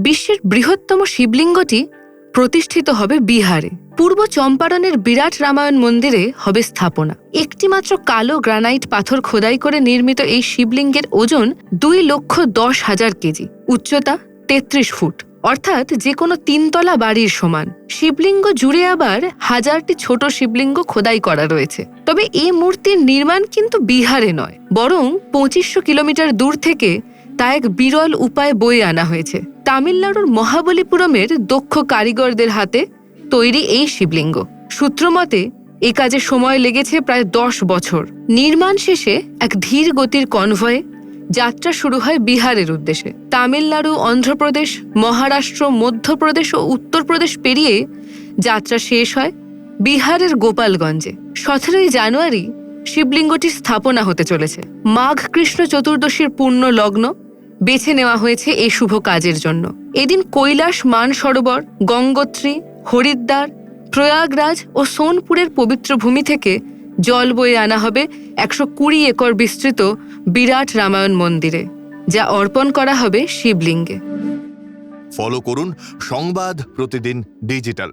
বিশ্বের বৃহত্তম শিবলিঙ্গটি প্রতিষ্ঠিত হবে বিহারে। পূর্ব চম্পারণের বিরাট রামায়ণ মন্দিরে হবে স্থাপনা। একটিমাত্র কালো গ্রানাইট পাথর খোদাই করে নির্মিত এই শিবলিঙ্গের ওজন 2,10,000 কেজি, উচ্চতা 33 ফুট, অর্থাৎ যে কোনো 3 তলা বাড়ির সমান। শিবলিঙ্গ জুড়ে আবার 1000টি ছোট শিবলিঙ্গ খোদাই করা রয়েছে। তবে এই মূর্তির নির্মাণ কিন্তু বিহারে নয়, বরং 2500 কিলোমিটার দূর থেকে তা এক বিরল উপায়ে বয়ে আনা হয়েছে। তামিলনাড়ুর মহাবলীপুরমের দক্ষ কারিগরদের হাতে তৈরি এই শিবলিঙ্গ। সূত্রমতে এ কাজে সময় লেগেছে প্রায় 10 বছর। নির্মাণ শেষে এক ধীর গতির কনভয়ে যাত্রা শুরু হয় বিহারের উদ্দেশ্যে। তামিলনাড়ু, অন্ধ্রপ্রদেশ, মহারাষ্ট্র, মধ্যপ্রদেশ ও উত্তরপ্রদেশ পেরিয়ে যাত্রা শেষ হয় বিহারের গোপালগঞ্জে। 17ই জানুয়ারি শিবলিঙ্গটি স্থাপনা হতে চলেছে। মাঘ কৃষ্ণ চতুর্দশীর পূর্ণ লগ্ন বেছে নেওয়া হয়েছে এই শুভ কাজের জন্য। এদিন কৈলাস, মানসরোবর, গঙ্গোত্রী, হরিদ্বার, প্রয়াগরাজ ও সোনপুরের পবিত্র ভূমি থেকে জল বয়ে আনা হবে 120 একর বিস্তৃত বিরাট রামায়ণ মন্দিরে, যা অর্পণ করা হবে শিবলিঙ্গে। ফলো করুন সংবাদ প্রতিদিন ডিজিটাল।